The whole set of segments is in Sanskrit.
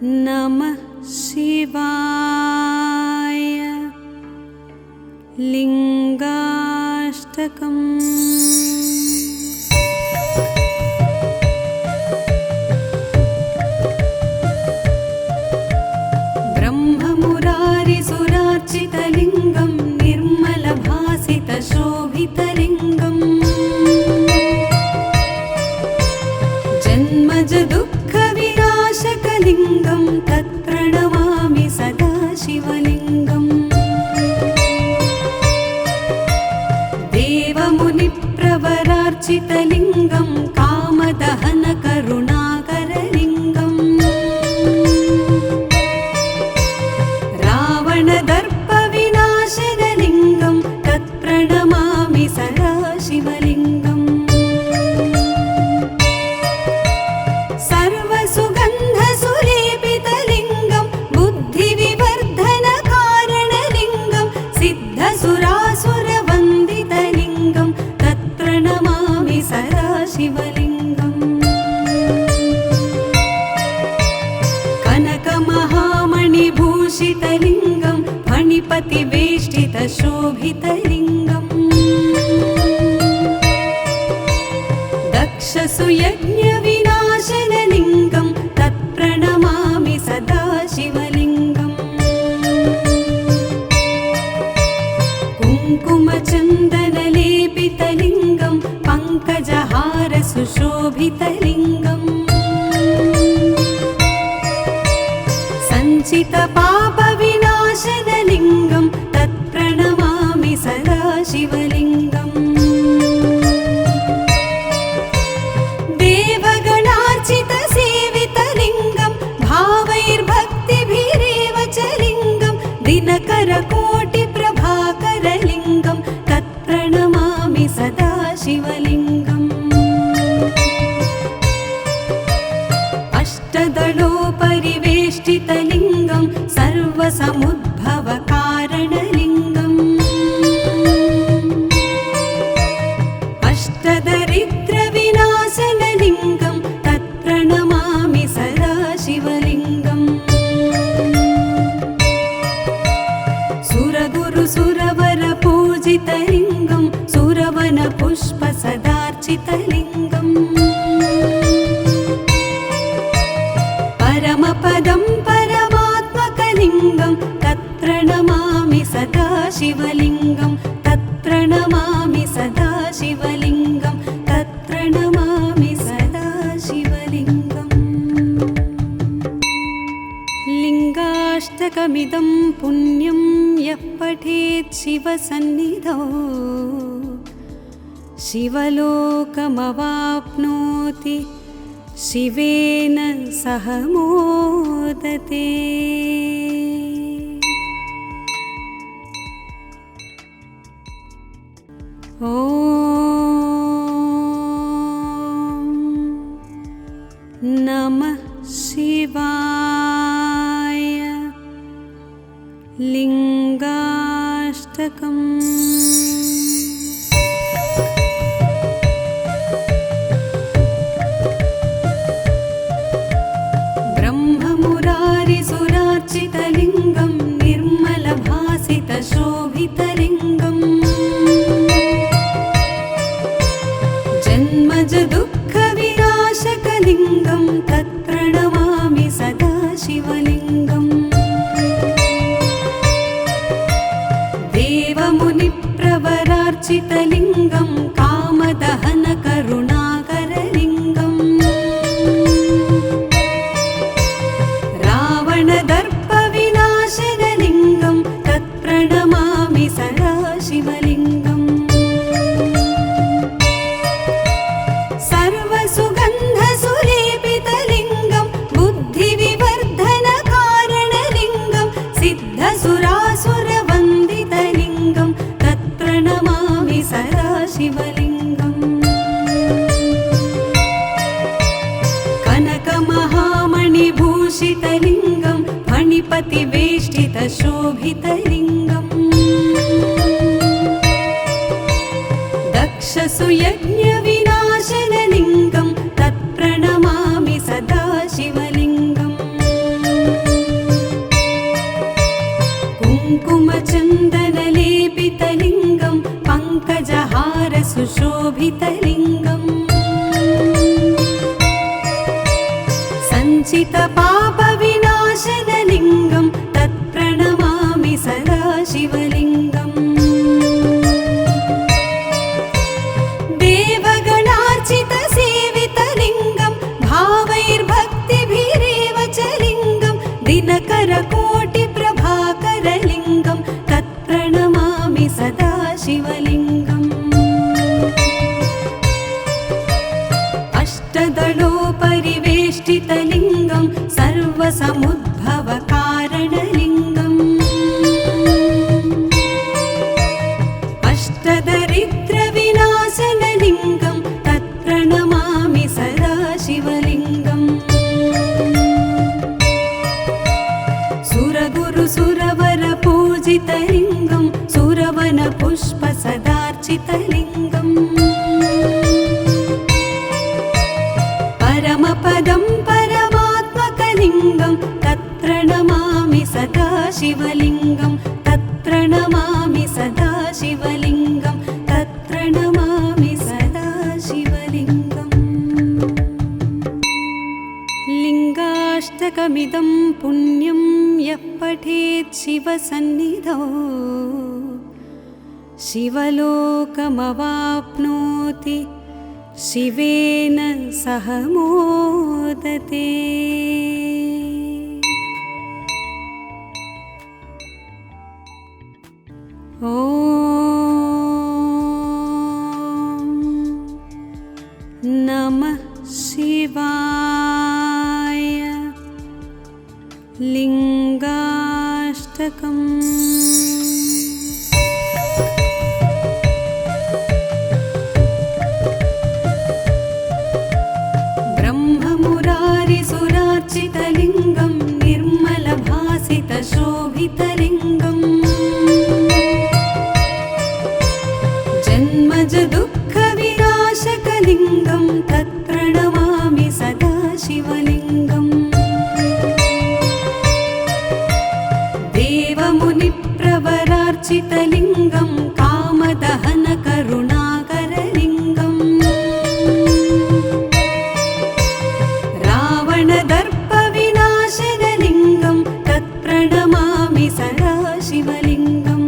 नमः शिवाय। लिंगाष्टकम्। ब्रह्ममुरारिसुरार्चितलिङ्गं निर्मलभासितशोभितलिङ्गम् जन्मज दुःखविनाशकलिङ्गं तत्प्रणमामि सदा शिवलिङ्गम्। देवमुनिप्रवरार्चितलिङ्गं कामदहनकरुणाकरलिङ्गम् रावणदर्पविनाशनलिङ्गं तत्प्रणमामि सदा शिवलिङ्गम्। सर्वसुगन्धसुलेपितलिङ्गं बुद्धिविवर्धनकारणलिङ्गं सिद्धसुरासुरवन्दितलिङ्गं तत्प्रणमामि सदा शिवलिङ्गम्। कनकमहामणिभूषितलिङ्गं फणिपतिवेष्टितशोभितलिङ्गम् दक्षसुयज्ञविनाशनलिङ्गं तत्प्रणमामि सदा शिवलिङ्गम्। कुङ्कुमचन्दनलेपितलिङ्गं पङ्कजहारसुशोभितलिङ्गम् सञ्चितपापविनाशनलिङ्गं तत्प्रणमामि सदा शिवलिङ्गम्। देवगणार्चितसेवितलिङ्गं भावैर्भक्तिभिरेव च लिङ्गं दिनकरकोटिप्रभाकरलिङ्गं तत्प्रणमामि सदा शिवलिङ्गम्। अष्टदलोपरिवेष्टितलिङ्गं सर्वसमुद्भवकारणलिङ्गम् अष्टदरिद्रविनाशनलिङ्गं तत्प्रणमामि सदा शिवलिङ्गम्। सुरगुरुसुरवरपूजितलिङ्गं सुरवनपुष्पसदार्चितलिङ्गम् परमपदं परमात्मकलिङ्गं तत्प्रणमामि सदा शिवलिङ्गं तत्प्रणमामि सदा शिवलिङ्गं तत्प्रणमामि सदा शिवलिङ्गम्। लिङ्गाष्टकमिदं पुण्यं यः पठेत् शिवसन्निधौ शिवलोकमवाप्नोति शिवेन सह मोदते। ॐ नमः शिवाय। लिङ्गाष्टकम्। ब्रह्ममुरारिसुरार्चितलिङ्गं निर्मलभासितशोभितलिङ्गम् जन्मज दुःखविनाशकलिङ्गं तत्प्रणमामि सदा शिवलिङ्गम्। देवमुनिप्रवरार्चितलिङ्गं कामदहनकरुणाकरलिङ्गम् रावणदर्पविनाशनलिङ्गं तत्प्रणमामि सदा शिवलिङ्गम्। सर्वसुगन्धसुलेपितलिङ्गं बुद्धिविवर्धनकारणलिङ्गं सिद्धसुरासुरवन्दितलिङ्गं तत्प्रणमामि सदा शिवलिङ्गम्। कनकमहामणिभूषितलिङ्गं फणिपतिवेष्टितशोभितलिङ्गम् दक्षसुयज्ञविनाश शोभितलिङ्गम् सञ्चितपापविनाशनलिङ्गं तत्प्रणमामि सदा शिवलिङ्गम् देवगणार्चितसेवितलिङ्गं भावैर्भक्तिभिरेव च लिङ्गं दिनकरकोटिप्रभाकरलिङ्गं तत्प्रणमामि सदा शिवलिङ्गम् अष्टदलोपरिवेष्टितलिङ्गं सर्वसमुद्भवकारणलिङ्गम् अष्टदरिद्रविनाशनलिङ्गं तत्प्रणमामि सदा शिवलिङ्गम् सुरगुरुसुरवरपूजितलिङ्गं सुरवनपुष्पसदार्चितलिङ्गम् परमपदं परमात्मकलिङ्गं तत्प्रणमामि सदा शिवलिङ्गं तत्प्रणमामि सदा शिवलिङ्गं तत्प्रणमामि सदा शिवलिङ्गम् लिङ्गाष्टकमिदं पुण्यं यः पठेत् शिवसन्निधौ शिवलोकमवाप्नोति शिवेन सह मोदते। ॐ नमः शिवाय। लिङ्गाष्टकम् ब्रह्ममुरारिसुरार्चितलिङ्गं निर्मलभासितशोभितलिङ्गम् जन्मजदुःखविनाशकलिङ्गं तत्प्रणमामि सदा शिवलिङ्गम् देवमुनिप्रवरार्चितलिङ्गं कामदहनकरुणाकरलिङ्गम् रावणदर्पविनाशनलिङ्गं तत्प्रणमामि सदा शिवलिङ्गम्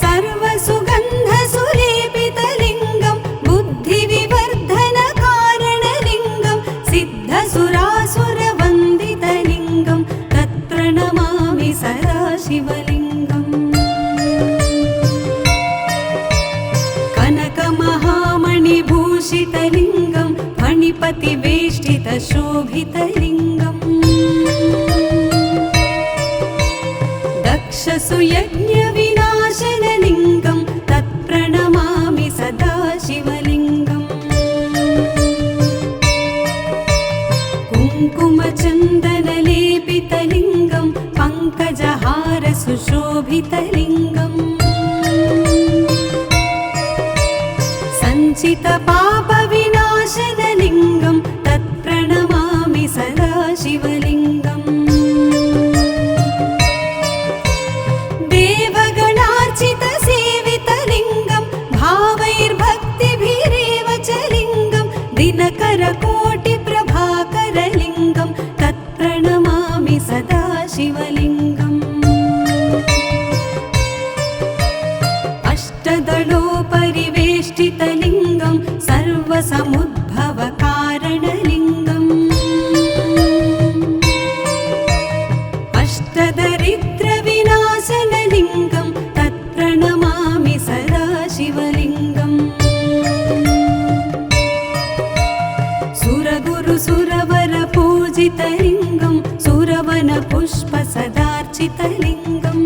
सर्वसुगन्धसुलेपितलिङ्गं बुद्धिविवर्धनकारणलिङ्गं सिद्धसुरासुरवन्दितलिङ्गं तत्प्रणमामि सदा शिवलिङ्गम् कनकमहामणिभूषितलिङ्गं फणिपतिवेष्टितशोभितलिङ्गम् दक्षसुयज्ञविनाशनलिङ्गं तत्प्रणमामि सदा शिवलिङ्गम् कुङ्कुमचन्दनलेपितलिङ्गं पङ्कजहारसुशोभितलिङ्गम् सञ्चितपापविनाशनलिङ्गं तत्प्रणमामि सदा शिवलिङ्गम् देवगणार्चितसेवितलिङ्गं भावैर्भक्तिभिरेव च लिङ्गं दिनकरकोटिप्रभाकरलिङ्गं तत्प्रणमामि सदा शिवलिङ्गम् अष्टदलोपरिवेष्टितलिङ्गं सर्वसमुद्भवकारणलिङ्गम् अष्टदरिद्रविनाशनलिङ्गं तत्प्रणमामि सदा शिवलिङ्गम् सुरगुरुसुरवरपूजितलिङ्गं सुरवनपुष्पसदार्चितलिङ्गम्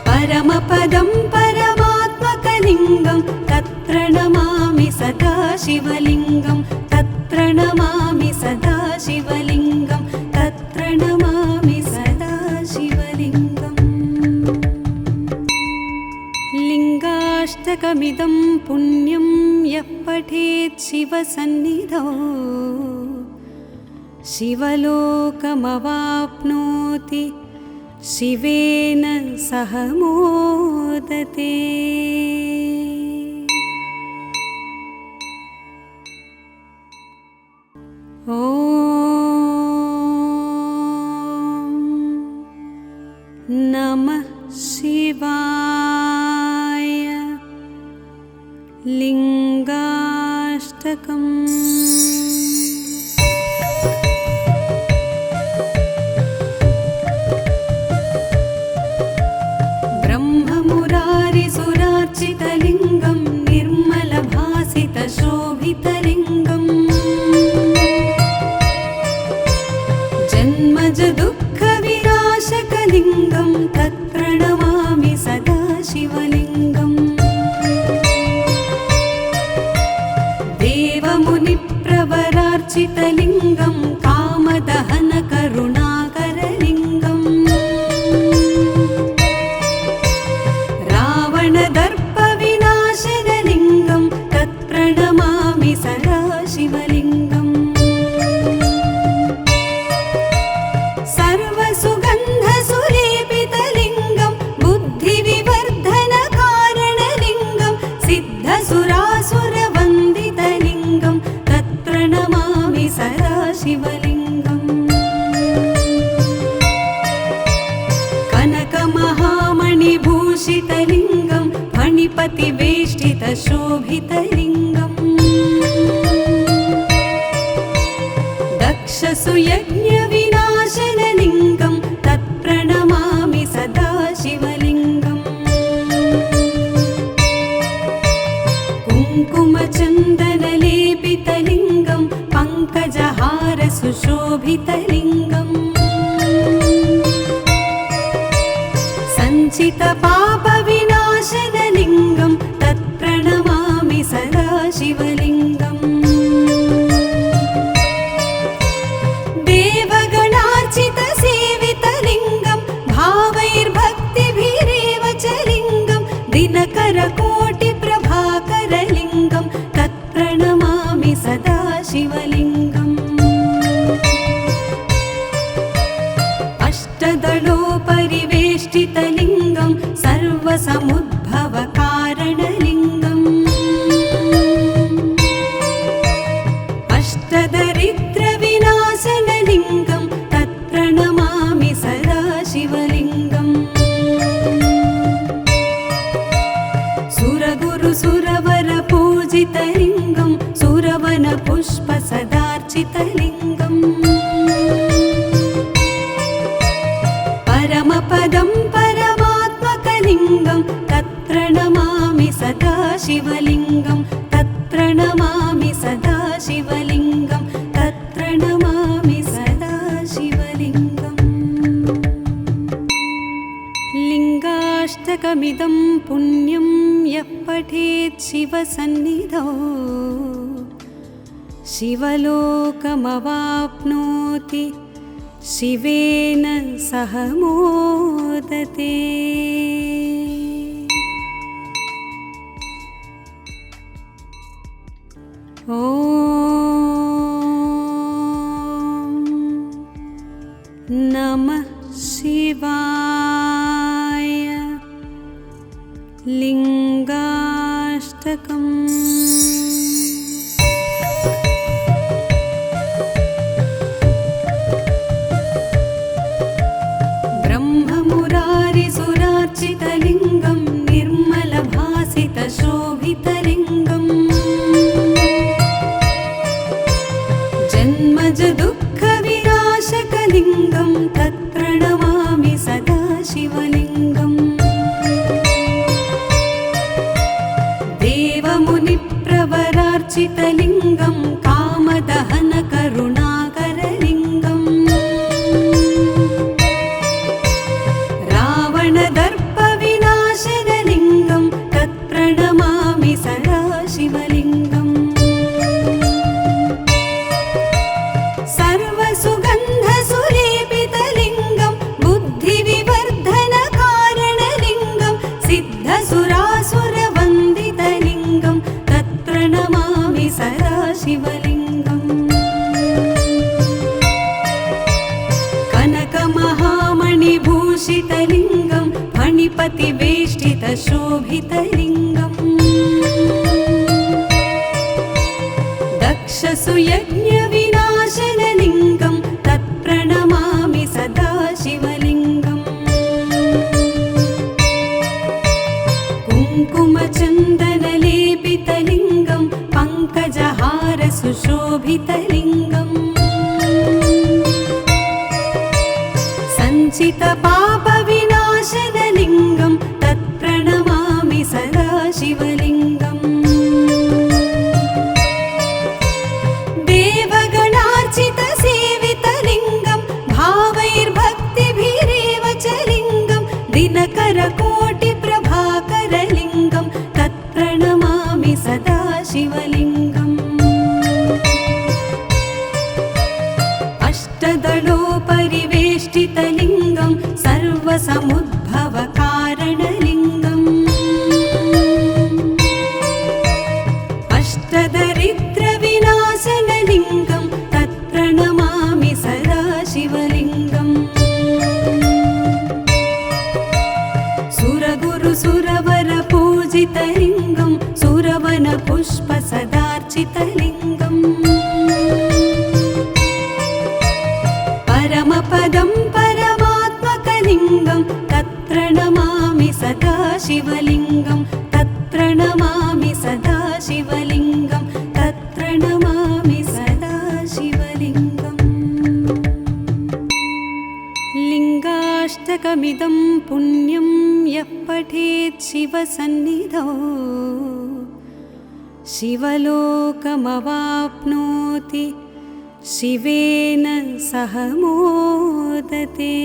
परमपदं परमात्मकलिङ्गं तत्प्रणमामि सदा शिवलिङ्गं तत्प्रणमामि सदा शिवलिङ्गं तत्प्रणमामि सदा शिवलिङ्गम् लिङ्गाष्टकमिदं पुण्यं यः पठेत् शिवसन्निधौ शिवलोकमवाप्नोति शिवेन सह मोदते। ॐ नमः शिवाय। लिङ्गाष्टकम्। ब्रह्ममुरारिसुरार्चितलिङ्गं निर्मलभासितशोभितलिङ्गम् जन्मज दुःखविनाशकलिङ्गं तत्प्रणमामि सदा शिवलिङ्गम्। देवमुनिप्रवरार्चितलिङ्गं कामदहनकरुणाकरलिङ्गम् रावणदर्पविनाशनलिङ्गं तत्प्रणमामि सदा शिवलिङ्गम्। सर्वसुगन्धसुलेपितलिङ्गं बुद्धिविवर्धनकारणलिङ्गं सिद्धसुरासुरवन्दितलिङ्गं तत्प्रणमामि सदा शिवलिङ्गम्। कनकमहामणिभूषितलिङ्गं फणिपतिवेष्टितशोभितलिङ्गम् दक्षसुयज्ञविनाशनलिङ्गं तत्प्रणमामि सदा शिवलिङ्गम्। कुङ्कुमचन्दनलेपितलिङ्गं पङ्कजहारसुशोभितलिङ्गम् सञ्चितपापविनाशनलिङ्गं तत्प्रणमामि सदा शिवलिङ्गम्। देवगणार्चितसेवितलिङ्गं भावैर्भक्तिभिरेव च लिङ्गं दिनकरकोटिप्रभाकरलिङ्गं तत्प्रणमामि सदा शिवलिङ्गम्। अष्टदलोपरिवेष्टितलिङ्गं सर्वसमुद्भवकारणलिङ्गम् अष्टदरिद्रविनाशनलिङ्गं तत्प्रणमामि सदा शिवलिङ्गम्। सुरगुरुसुरवरपूजितलिङ्गं सुरवनपुष्पसदार्चितलिङ्गम् परमपदं परमात्मकलिङ्गं तत्प्रणमामि सदा शिवलिङ्गं तत्प्रणमामि सदा शिवलिङ्गं तत्प्रणमामि सदा शिवलिङ्गम्। लिङ्गाष्टकमिदं पुण्यं यः पठेत् शिवसन्निधौ शिवलोकमवाप्नोति शिवेन सह मोदते। ॐ नमः शिवाय। लिङ्गाष्टकम्। ब्रह्ममुरारिसुरार्चितलिङ्गं निर्मलभासितशोभितलिङ्गम् जन्मज दुःखविनाशकलिङ्गं तत्प्रणमामि सदा शिवलिङ्गम्। देवमुनिप्रवरार्चितलिङ्गं कामदहनकरुणाकरलिङ्गम् रावणदर्पविनाशनलिङ्गं तत्प्रणमामि सदा शिवलिङ्गम्। सर्वसुगन्धसुलेपितलिङ्गं बुद्धिविवर्धनकारणलिङ्गं सिद्धसुरासुरवन्दितलिङ्गं तत्प्रणमामि सदा शिवलिङ्गम्। कनकमहामणिभूषितलिङ्गं फणिपतिवेष्टितशोभितलिङ्गम् दक्षसुयज्ञविनाशनलिङ्गं तत्प्रणमामि सदा शिवलिङ्गम् कुङ्कुमचन्दनलेपितलिङ्गं पङ्कजहारसुशोभितलिङ्गम् सञ्चितपापविनाशनलिङ्गं तत्प्रणमामि सदा शिवलिङ्गम् देवगणार्चितसेवितलिङ्गं भावैर्भक्तिभिरेव च लिङ्गं दिनकरकोटिप्रभाकरलिङ्गं तत्प्रणमामि सदा शिवलिङ्गम् अष्टदलोपरिवेष्टितलिङ्गं सर्वसमुद्भवकारणलिङ्गम् अष्टदरिद्रविनाशनलिङ्गं तत्प्रणमामि सदा शिवलिङ्गम् सुरगुरुसुरवरपूजितलिङ्गं सुरवनपुष्पसदार्चितलिङ्गम् परमपदं परमात्मकलिङ्गं तत्प्रणमामि सदा शिवलिङ्गं तत्प्रणमामि सदा शिवलिङ्गं तत्प्रणमामि सदा शिवलिङ्गम् लिङ्गाष्टकमिदं पुण्यं यः पठेत् शिवसन्निधौ शिवलोकमवाप्नोति शिवेन सह मोदते।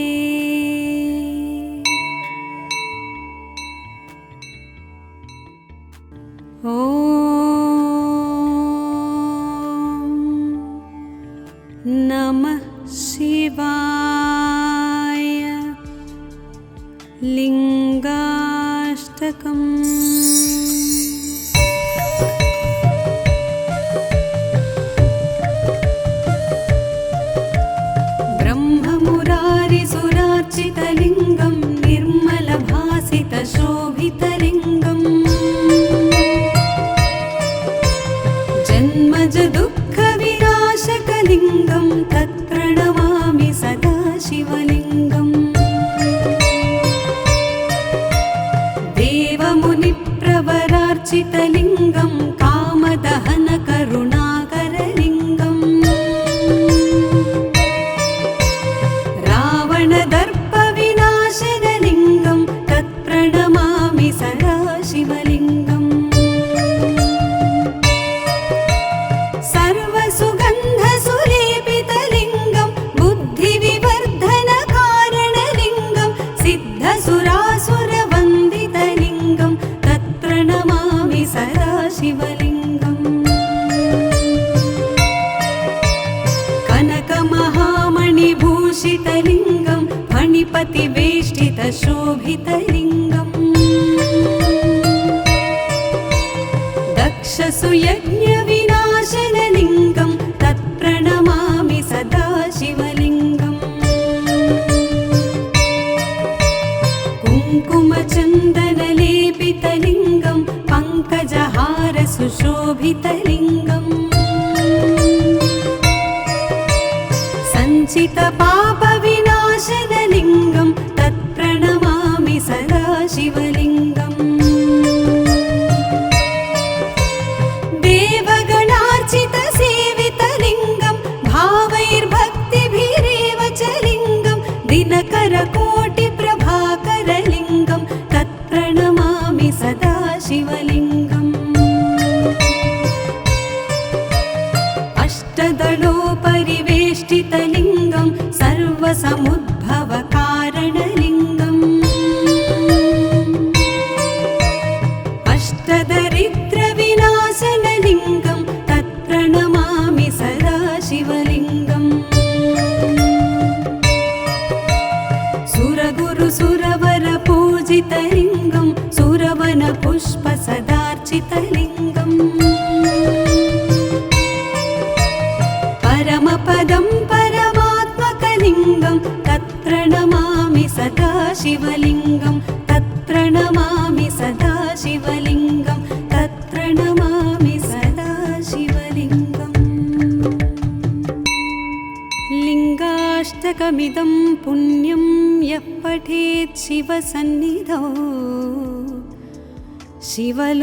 ॐ नमः शिवाय। लिङ्गाष्टकम्। ब्रह्ममुरारिसुरार्चितलिङ्गं निर्मलभासितशोभितलिङ्गम् जन्मजदुःखविनाशकलिङ्गं तत्प्रणमामि सदा शिवलिङ्गम् देवमुनिप्रवरार्चितलिङ्गं कामदहनकरुणाकरलिङ्गम् रावणदर्पविनाशनलिङ्गं तत्प्रणमामि सदा शिवलिङ्गम् सर्वसुगन्धसुलेपितलिङ्गं बुद्धिविवर्धनकारणलिङ्गं सिद्धसुरासुरवन्दितलिङ्गं तत्प्रणमामि सदा शिवलिङ्गम् कनकमहामणिभूषितलिङ्गं फणिपतिवेष्टितशोभितलिङ्गम् दक्षसुयज्ञविनाशनलिङ्गं तत्प्रणमामि सदा शिवलिङ्गम् कुङ्कुमचन्दनलेपितलिङ्गं पङ्कजहारसुशोभितलिङ्गम् सञ्चितपापविनाशनलिङ्गं तत्प्रणमामि सदा शिवलिङ्गम् देवगणार्चितसेवितलिङ्गं भावैर्भक्तिभिरेव च लिङ्गं दिनकरकोटिप्रभाकरलिङ्गं तत्प्रणमामि सदा शिवलिङ्गम् अष्टदलोपरिवेष्टितलिङ्गं सर्वसमुद्भवकारणलिङ्गम् अष्टदरिद्रविनाशनलिङ्गं तत्प्रणमामि सदा शिवलिङ्गम् सुरगुरुसुरवरपूजितलिङ्गं सुरवनपुष्पसदार्चितलिङ्गम् परमपदं परमात्मकलिङ्गं तत्प्रणमामि सदा शिवलिङ्गं तत्प्रणमामि तत्प्रणमामि सदा शिवलिङ्गं तत्प्रणमामि सदा शिवलिङ्गम् लिङ्गाष्टकमिदं पुण्यं यः पठेत् शिवसन्निधौ शिवलोकमवाप्नोति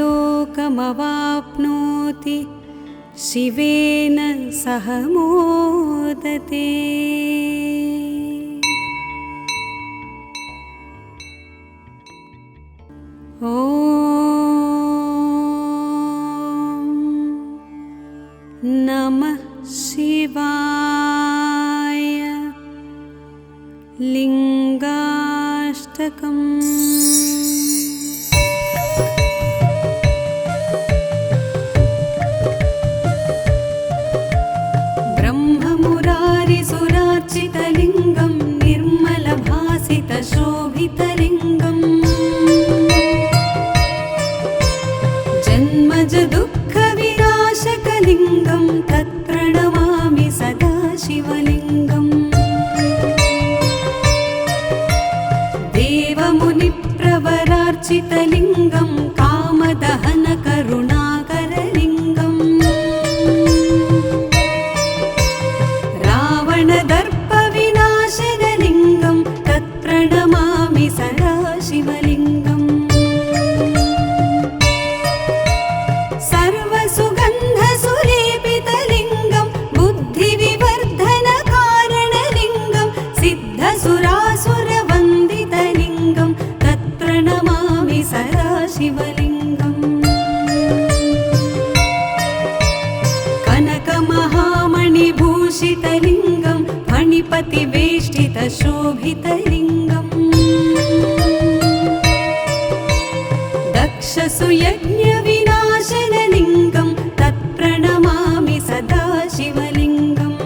शिवेन सह मोदते। ॐ नमः शिवाय। लिङ्गाष्टकम्। ब्रह्ममुरारिसुरार्चितलिङ्गं निर्मलभासितशोभितलिङ्गम् जन्मजदुःखविनाशकलिङ्गं तत्प्रणमामि सदा शिवलिङ्गम् देवमुनिप्रवरार्चितलिङ्गं कामदहनकरुणाकरलिङ्गम् रावणदर्पविनाशनलिङ्गं तत्प्रणमामि सदा शिवलिङ्गम् सर्वसुगन्धसुलेपितलिङ्गं बुद्धिविवर्धनकारणलिङ्गं सिद्धसुरासुरवन्दितलिङ्गं तत्प्रणमामि सदा शिवलिङ्गम् कनकमहामणिभूषितलिङ्गं फणिपतिवेष्टितशोभितलिङ्गम् दक्षसुयज्ञविनाशनलिङ्गं तत्प्रणमामि सदा शिवलिङ्गम्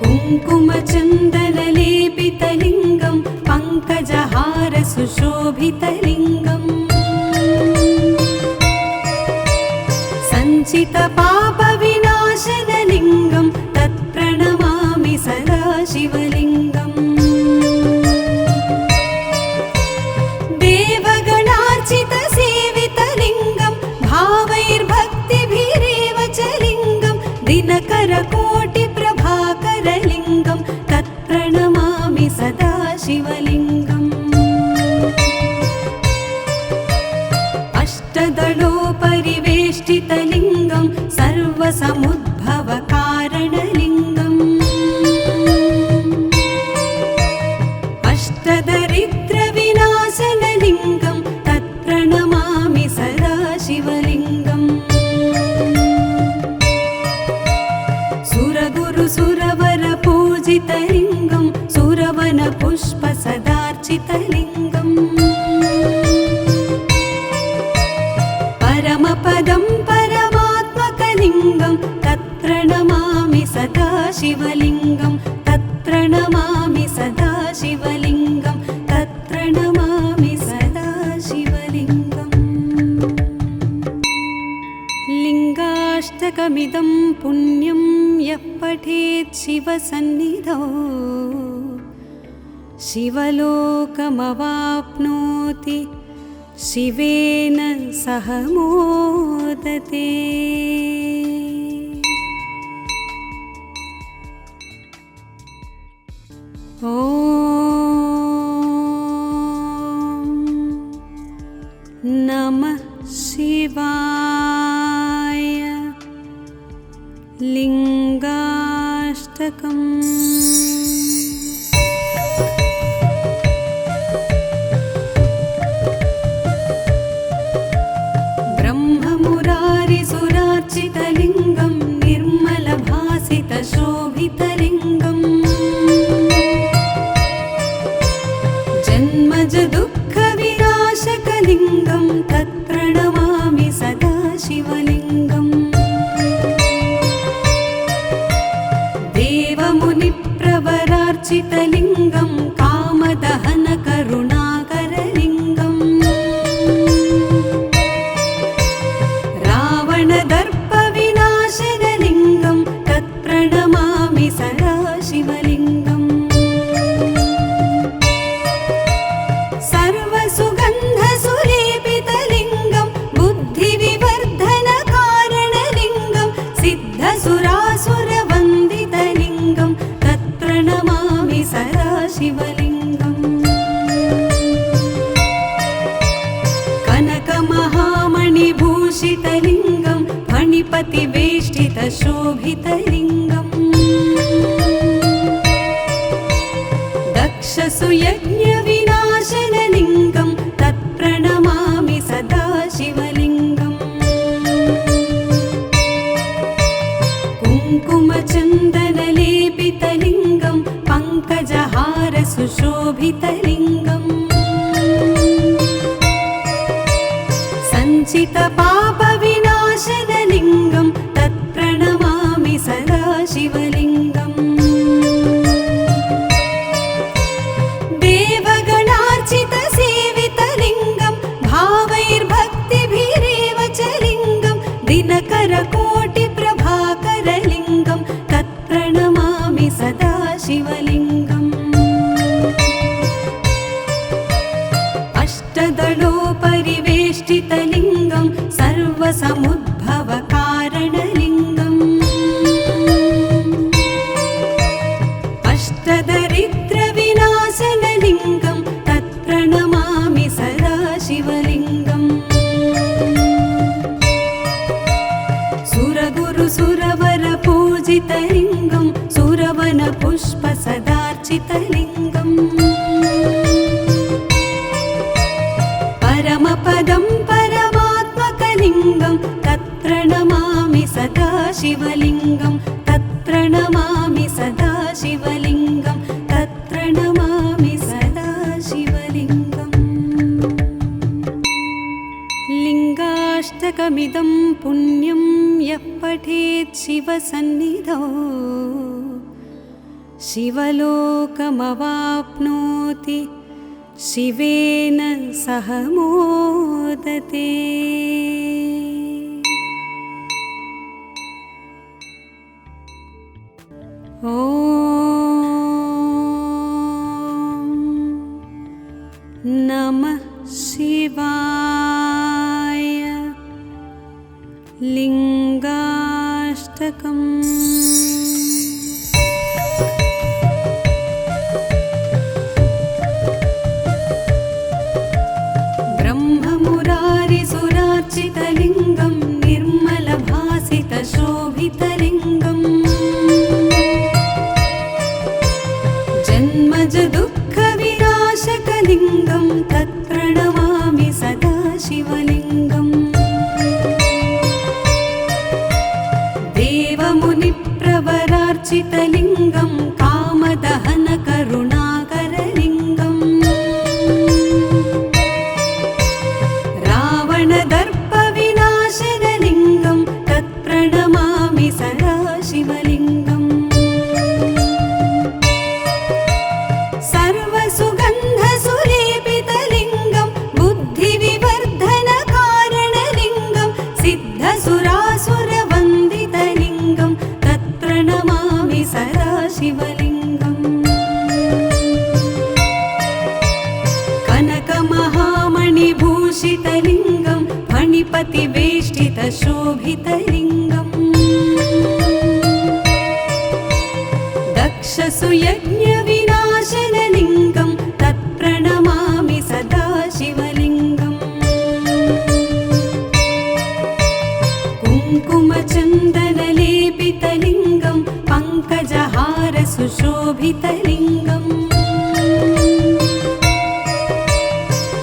कुङ्कुमचन्दनलेपितलिङ्गं पङ्कजहारसुशोभितलिङ्गम् सञ्चितपापविनाशनलिङ्गं तत्प्रणमामि सदा शिवलिङ्गम् देवगणार्चितसेवितलिङ्गं भावैर्भक्तिभिरेव च लिङ्गं दिनकरकोटिप्रभाकरलिङ्गं तत्प्रणमामि सदा शिवलिङ्गम् अष्टदलोपरिवेष्टितलिङ्गं सर्वसमुद्भवकारणलिङ्गम् अष्टदरिद्रविनाशनलिङ्गं तत्प्रणमामि सदा शिवलिङ्गम् सुरगुरुसुरवरपूजितलिङ्गं सुरवनपुष्पसदार्चितलिङ्गम् परमपदं परमात्मकलिङ्गं तत्प्रणमामि सदा शिवलिङ्गं तत्प्रणमामि सदा शिवलिङ्गं तत्प्रणमामि सदा शिवलिङ्गम् लिङ्गाष्टकमिदं पुण्यं यः पठेत् शिवसन्निधौ शिवलोकमवाप्नोति शिवेन सह मोदते। ॐ नमः शिवाय। लिङ्गाष्टकम्। ब्रह्ममुरारिसुरार्चितलिङ्गं निर्मलभासितशोभितलिङ्गम् जन्मजदुःखविनाशकलिङ्गं तत्प्रणमामि सदा शिवलिङ्गम् देवमुनिप्रवरार्चितलिङ्गं कामदहनकरुणाकरलिङ्गम् रावणदर्पविनाशनलिङ्गं तत्प्रणमामि सदा शिवलिङ्गम् भूषितलिङ्गं फणिपतिवेष्टितशोभितलिङ्गम् दक्षसुयज्ञविनाशनलिङ्गं तत्प्रणमामि सदा शिवलिङ्गम् कुङ्कुमचन्दनलेपितलिङ्गं पङ्कजहारसुशोभितलिङ्गम् सञ्चितपापविनाशनलिङ्गं तत्प्रणमामि सदा शिवलिङ्गम् देवगणार्चितसेवितलिङ्गं भावैर्भक्तिभिरेव च लिङ्गं दिनकरकोटिप्रभाकरलिङ्गं तत्प्रणमामि सदा शिवलिङ्गम् अष्टदलोपरिवेष्टितलिङ्गं सर्वसमुद्भवकारणलिङ्गम् अष्टदरिद्रविनाशनलिङ्गं तत्प्रणमामि सदा शिवलिङ्गम् सुरगुरुसुरवरपूजितलिङ्गं सुरवनपुष्पसदार्चितलिङ्गम् परमपदं परमात्मकलिङ्गं तत्प्रणमामि सदा शिवलिङ्गं तत्प्रणमामि सदा शिवलिङ्गं तत्प्रणमामि सदा शिवलिङ्गम् लिङ्गाष्टकमिदं पुण्यं यः पठेत् शिवसन्निधौ शिवलोकमवाप्नोति शिवेन सह मोदते। ॐ नमः शिवाय। लिङ्गाष्टकम्। ब्रह्ममुरारिसुरार्चितलिङ्गं निर्मलभासितशोभितलिङ्गम् जन्मजदुःखविनाशकलिङ्गं तत्प्रणमामि सदा शिवलिङ्गम् देवमुनिप्रवरार्चितलिङ्गं कामदहनकरुणाकरलिङ्गम् रावणदर्पविनाशनलिङ्गं तत्प्रणमामि सदा शिवलिङ्गम् सर्वसुगन्धसुलेपितलिङ्गं बुद्धिविवर्धनकारणलिङ्गं सिद्धसुरासुरवन्दितलिङ्गं तत्प्रणमामि सदा शिवलिङ्गम् कनकमहामणिभूषितलिङ्गं फणिपतिवेष्टितशोभितलिङ्गम् दक्षसुयज्ञविनाशनलिङ्गं तत्प्रणमामि सदा शिवलिङ्गम् कुङ्कुमचन्दनलेपितलिङ्गं पङ्कजहारसुशोभितलिङ्गम्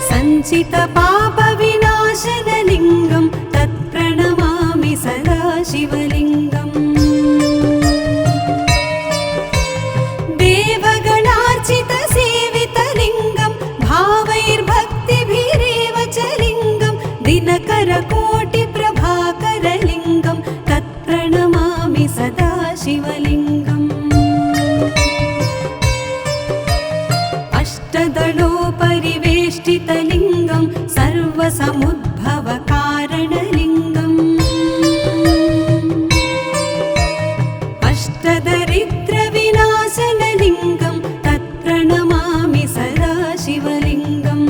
सञ्चितपापविनाशनलिङ्गं तत्प्रणमामि सदा शिवलिङ्गम् देवगणार्चितसेवितलिङ्गं भावैर्भक्तिभिरेव च लिङ्गं दिनकरकोटिप्रभाकरलिङ्गं तत्प्रणमामि सदा शिवलिङ्गम् अष्टदलोपरिवेष्टितलिङ्गं सर्वसमुद्भवकारणलिङ्गम् अष्टदरिद्रविनाशनलिङ्गं तत्प्रणमामि सदा शिवलिङ्गम्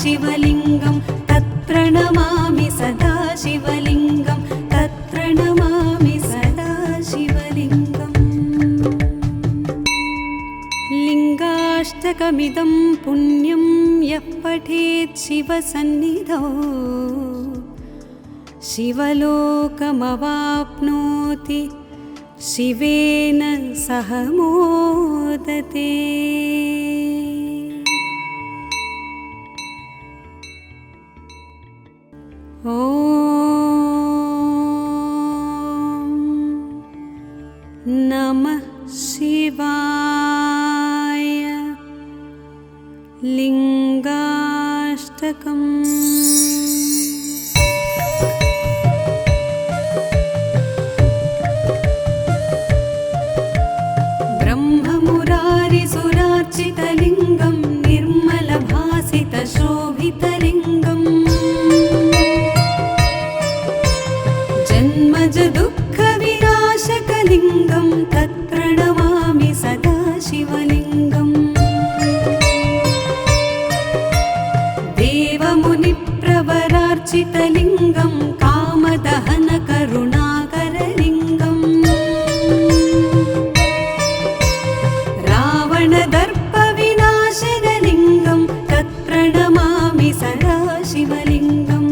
शिवलिङ्गं तत्प्रणमामि सदा शिवलिङ्गं तत्प्रणमामि सदा शिवलिङ्गम् लिङ्गाष्टकमिदं पुण्यं यः पठेत् शिवसन्निधौ शिवलोकमवाप्नोति शिवेन सह मोदते। ॐ नमः शिवाय। लिङ्गाष्टकम्। ब्रह्ममुरारिसुरार्चितलिङ्गं निर्मलभासितशोभितलिङ्गम् जन्मज दुःखविनाशकलिङ्गं तत्प्रणमामि सदा शिवलिङ्गम् देवमुनिप्रवरार्चितलिङ्गं कामदहनकरुणाकरलिङ्गम् रावणदर्पविनाशनलिङ्गं तत्प्रणमामि सदा शिवलिङ्गम्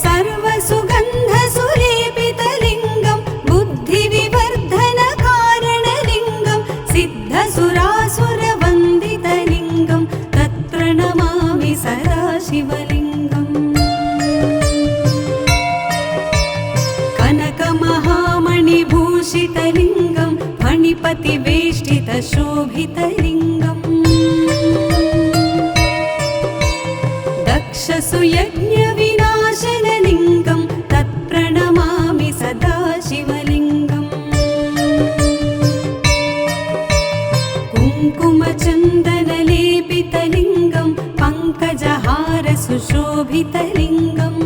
सर्वसुगन्धसुलेपितलिङ्गं बुद्धिविवर्धनकारणलिङ्गं सिद्धसुरासुरवन्दितलिङ्गं तत्प्रणमामि सदा शिवलिङ्गम् कनकमहामणिभूषितलिङ्गं फणिपतिवेष्टितशोभितलिङ्गम् दक्षसुयज्ञविनाशनलिङ्गं तत्प्रणमामि सदा शिवलिङ्गम् कुङ्कुमचन्दनलेपितलिङ्गं पङ्कजहारसुशोभितलिङ्गम्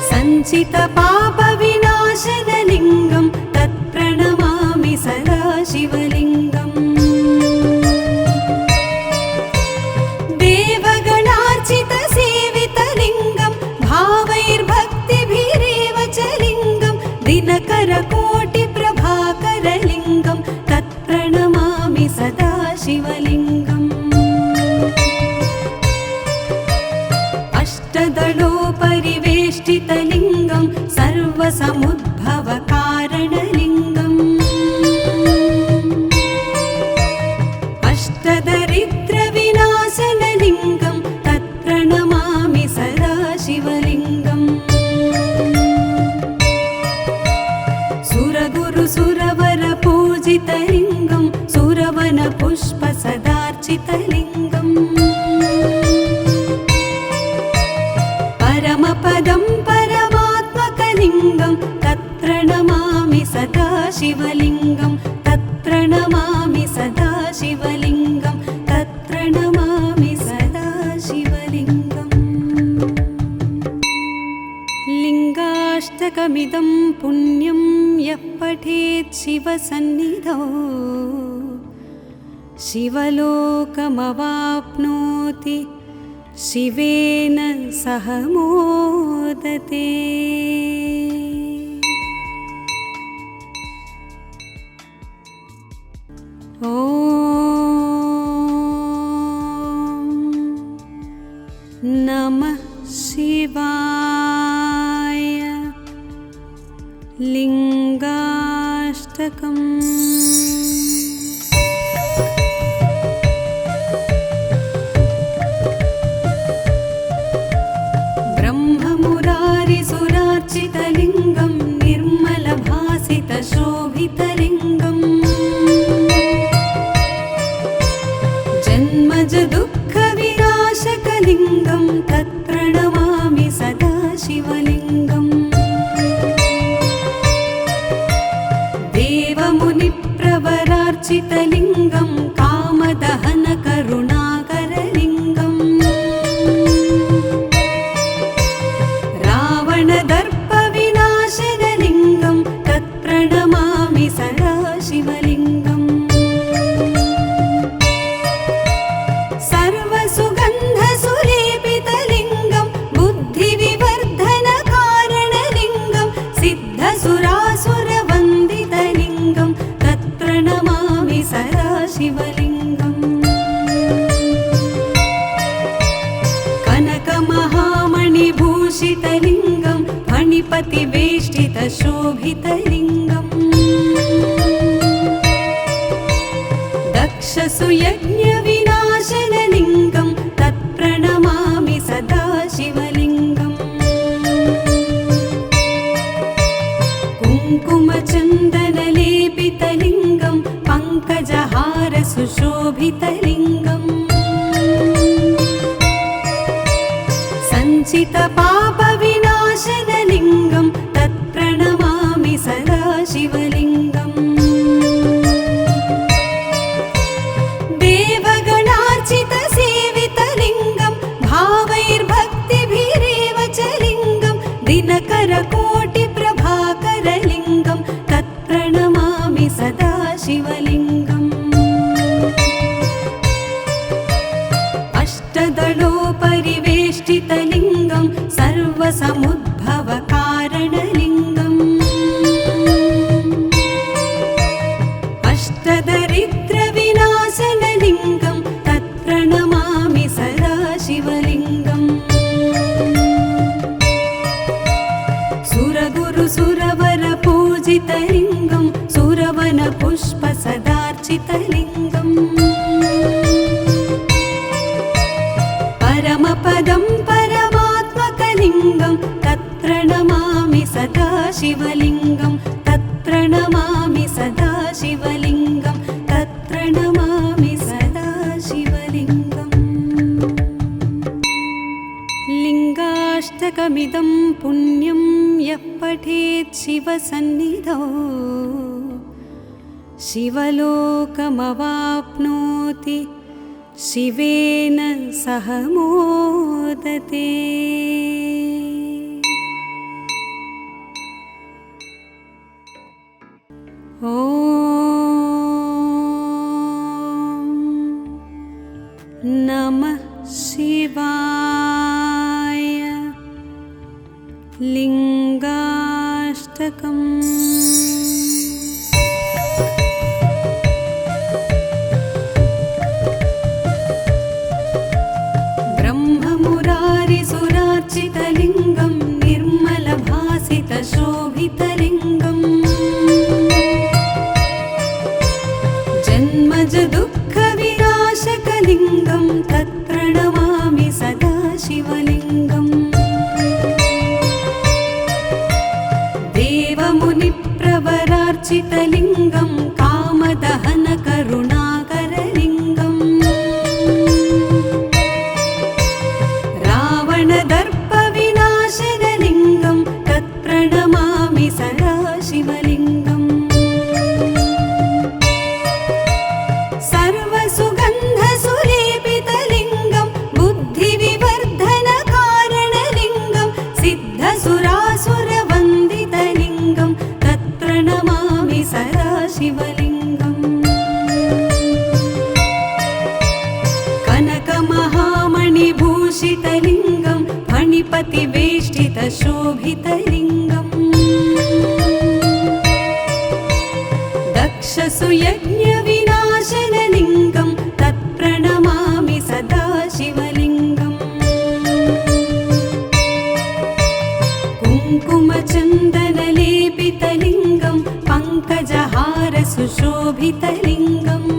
सञ्चितपापविनाशनलिङ्गं तत्प्रणमामि सदा शिवलिङ्गम् देवगणार्चितसेवितलिङ्गं भावैर्भक्तिभिरेव च लिङ्गं दिनकरकोटिप्रभाकरलिङ्गं तत्प्रणमामि सदा शिवलिङ्गम् अष्टदलोपरिवेष्टितलिङ्गं सर्वसमुद्भवकारणलिङ्गम् अष्टदरिद्रविनाशनलिङ्गं तत्प्रणमामि सदा शिवलिङ्गम् सुरगुरुसुरवरपूजितलिङ्गं सुरवनपुष्पसदार्चितलिङ्गम् परमपदं परमात्मकलिङ्गं तत्प्रणमामि सदा शिवलिङ्गं तत्प्रणमामि सदा शिवलिङ्गं तत्प्रणमामि सदा शिवलिङ्गम् लिङ्गाष्टकमिदं पुण्यं यः पठेत् शिवसन्निधौ शिवलोकमवाप्नोति शिवेन सह मोदते। ॐ नमः शिवाय। लिङ्गाष्टकम्। ब्रह्ममुरारिसुरार्चितलिङ्गं निर्मलभासितशोभितलिङ्गम् जन्मज दुःखविनाशकलिङ्गं तत्प्रणमामि सदा शिवलिङ्गम् देवमुनिप्रवरार्चितलिङ्गं कामदहनकरुणाकरलिङ्गम् रावणदर्पविनाशनलिङ्गं तत्प्रणमामि सदा शिवलिङ्गम् शोभितलिङ्गम् दक्षसुयज्ञविनाशनलिङ्गं तत्प्रणमामि सदा शिवलिङ्गम् कुङ्कुमचन्दनलेपितलिङ्गं पङ्कजहारसुशोभितलिङ्गम् सञ्चितपापविनाशनलिङ्गं तत्प्रणमामि सदा शिवलिङ्गम् देवगणार्चितसेवितलिङ्गं भावैर्भक्तिभिरेव च लिङ्गं दिनकरकोटिप्रभाकरलिङ्गं तत्प्रणमामि सदा शिवलिङ्गम् अष्टदलोपरिवेष्टितलिङ्गं सर्वसमुद्भवकारणलिङ्गम् अष्टदरिद्रविनाशनलिङ्गं तत्प्रणमामि सदा शिवलिङ्गम् सुरगुरुसुरवरपूजितलिङ्गं सुरवनपुष्पसदार्चितलिङ्गम् परमपदं परमात्मकलिङ्गं तत्प्रणमामि सदा शिवलिङ्गं तत्प्रणमामि सदा शिवलिङ्गं तत्प्रणमामि सदा शिवलिङ्गम् लिङ्गाष्टकमिदं पुण्यं यः पठेत् शिवसन्निधौ शिवलोकमवाप्नोति शिवेन सह मोदते। ॐ नमः शिवाय। लिङ्गाष्टकम्। ब्रह्ममुरारिसुरार्चितलिङ्गं निर्मलभासितशोभितलिङ्गम् जन्मजदुःखविनाशकलिङ्गं तत्प्रणमामि सदा शिवलिङ्गम् देवमुनिप्रवरार्चितलिङ्गं कामदहनकरुणाकरलिङ्गम् रावणदर्पविनाशनलिङ्गं तत्प्रणमामि सदा शिवलिङ्गम् सर्वसुगन्धसुलेपितलिङ्गं बुद्धिविवर्धनकारणलिङ्गं सिद्धसुरासुरवन्दितलिङ्गं तत्प्रणमामि सदा शिवलिङ्गम् कनकमहामणिभूषितलिङ्गं फणिपतिवेष्टितशोभितलिङ्गम् दक्षसुयज्ञविनाशनलिङ्गं तत्प्रणमामि सदा शिवलिङ्गम् कुङ्कुमचन्दनलेपितलिङ्गं पङ्कजहारसुशोभितलिङ्गम्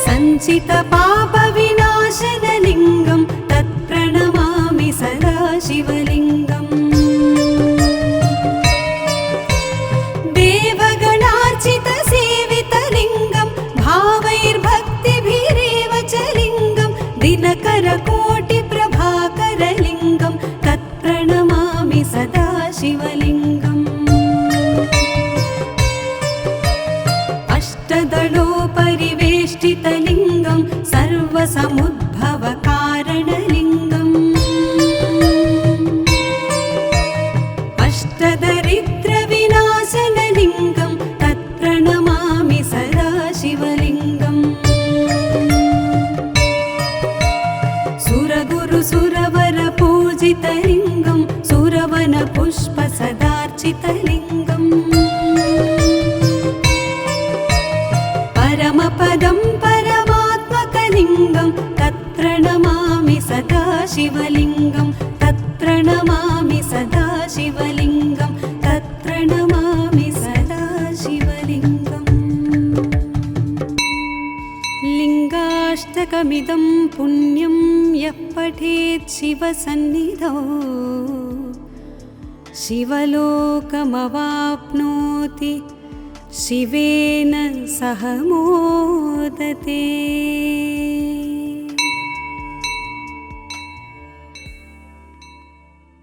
सञ्चितपापविनाशनलिङ्गं तत्प्रणमामि सदा शिवलिङ्गम् देवगणार्चितसेवितलिङ्गं भावैर्भक्तिभिरेव च लिङ्गं दिनकरकोटिप्रभाकरलिङ्गं तत्प्रणमामि सदा शिवलिङ्गम् अष्टदलोपरिवेष्टितलिङ्गं सर्वसमुद्भवकारणलिङ्गम् अष्टदरिद्रविनाशनलिङ्गं तत्प्रणमामि सदा शिवलिङ्गम् सुरगुरुसुरवरपूजितलिङ्गं सुरवनपुष्पसदार्चितलिङ्गम् परमपदं परमात्मकलिङ्गं तत्प्रणमामि सदा शिवलिङ्गं तत्प्रणमामि सदा शिवलिङ्गं तत्प्रणमामि सदा शिवलिङ्गम् लिङ्गाष्टकमिदं पुण्यं यः पठेत् शिवसन्निधौ शिवलोकमवाप्नोति शिवेन सह मोदते।